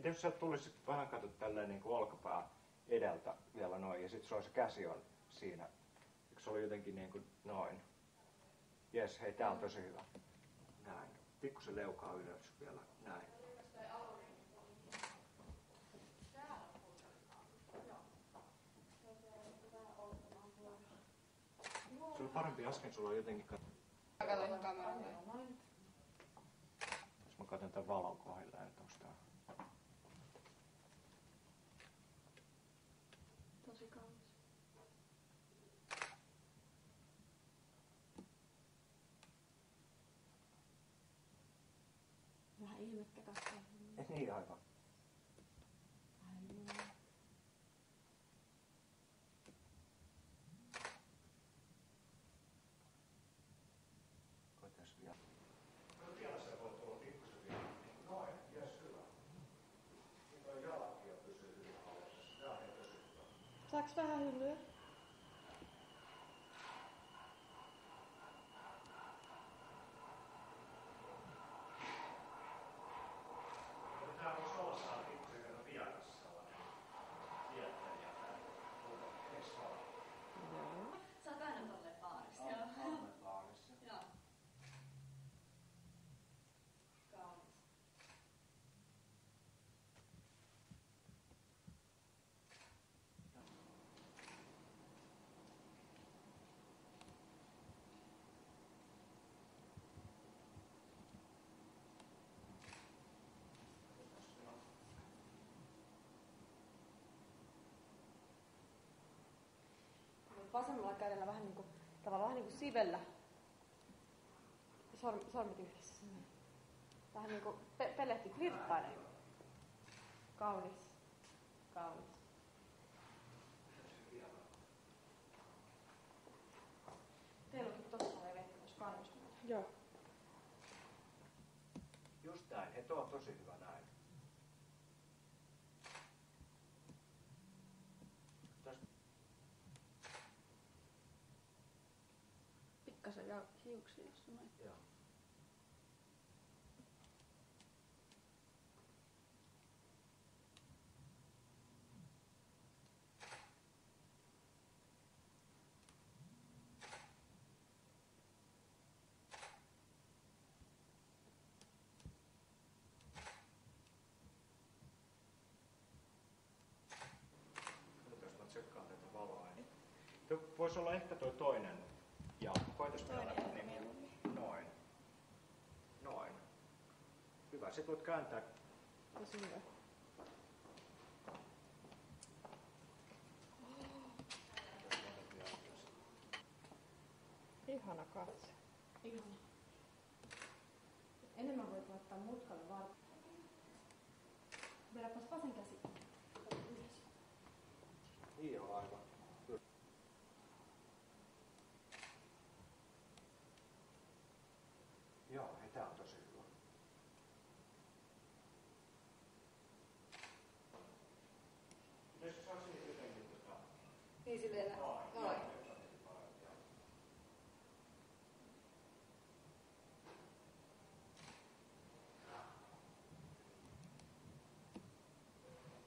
Miten jos sieltä tulisi vähän katsot tälleen niin kuin olkapää edeltä vielä noin ja sitten sulla se käsi on siinä. Eikö se oli jotenkin niin kuin noin? Jes, hei tää on tosi hyvä. Näin. Pikkusen leukaa ylös vielä. Näin. Se oli parempi äsken, sulla on jotenkin... Jos mä katson tämän valon kohdilleen, että onks tää... Tosi kaunis. Vähän ihmettä katsoa. Niin aivan. Koitais vielä. Vielä se voi tulla pikkusen vielä. Noin, jes hyvä. Niin toi jalakio pysyy hyvin hallinnassa. Tää on ihan tosi hyvä. Saaks vähän hyllyä? Tää voisi olla saa pikkusen kerran vieras sellainen tietäjä tää. Eiks vaan? Joo. Sä oot aina tolleen baarissa. Aina baarissa. Joo. Kaunis. Vasemmalla kädellä vähän niinku, tavallaan vähän niinku sivellä. Sormet yhdessä. Vähän niinku pelehti flirttainen. Kaunis. Kaunis. Teillä onkin tossa oli vettä tuossa kannustimella. Joo. Just näin. Hei, tuo on tosi hyvä näin. Pikkasen ja hiuksia, jos noin. Joo. Katsotaan, mä tsekkaan tätä valoa. Voisi olla ehkä toi toinen jalka. Koitas vielä niin. Noin. Noin. Hyvä. Sitten voit kääntää. Tosi hyvä. Ihana katse. Ihana. Enemmän voit laittaa mutkalle varten. Vedäpäs vasen käsi. Ylös. Niin on aivan. Joo, hei, tää on tosi hyvä. Pitäisikö saa siihen jotenkin Niin silleen. Noin.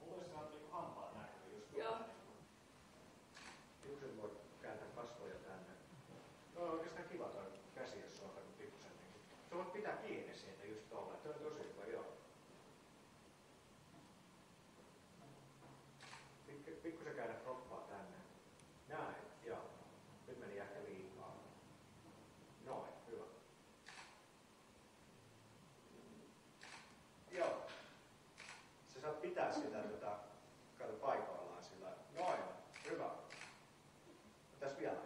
Mulle se on niinku hampaat näkyy just. Joo. Hiukset voi kääntää kasvoja tänne. Tuo on oikeastaan kiva toi käsi, jos on pikkusen niinku. Sä voit pitää kiinni siitä just tolleen. Toi on tosi hyvä, joo. Pikkusen käydä kroppaa tänne. Näin, joo. Nyt meni ehkä liikaa. Noin, hyvä. Joo. Sä saat pitää sitä kato paikallaan sillä. Noin, hyvä. Tässä vielä.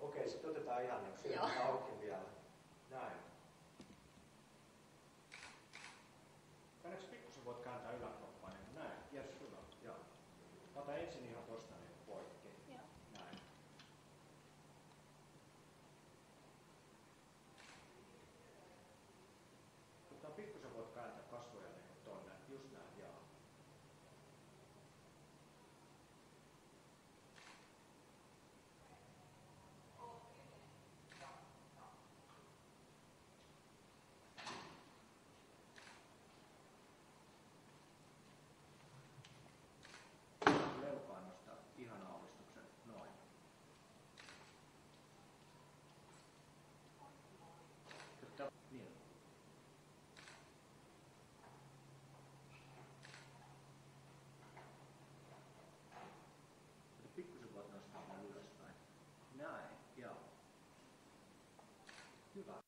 Okei, sitten otetaan ihan niin silmät auki vielä. Näin. Tänneksi pikkusen voit kääntää yläkroppaan. Näin, jes, hyvä. Joo. Ota ensin ihan tosta niin poikki. Joo. Näin. Mutta pikkusen voit kääntää kasvoja niin tonne. Just näin, joo. Hyvä.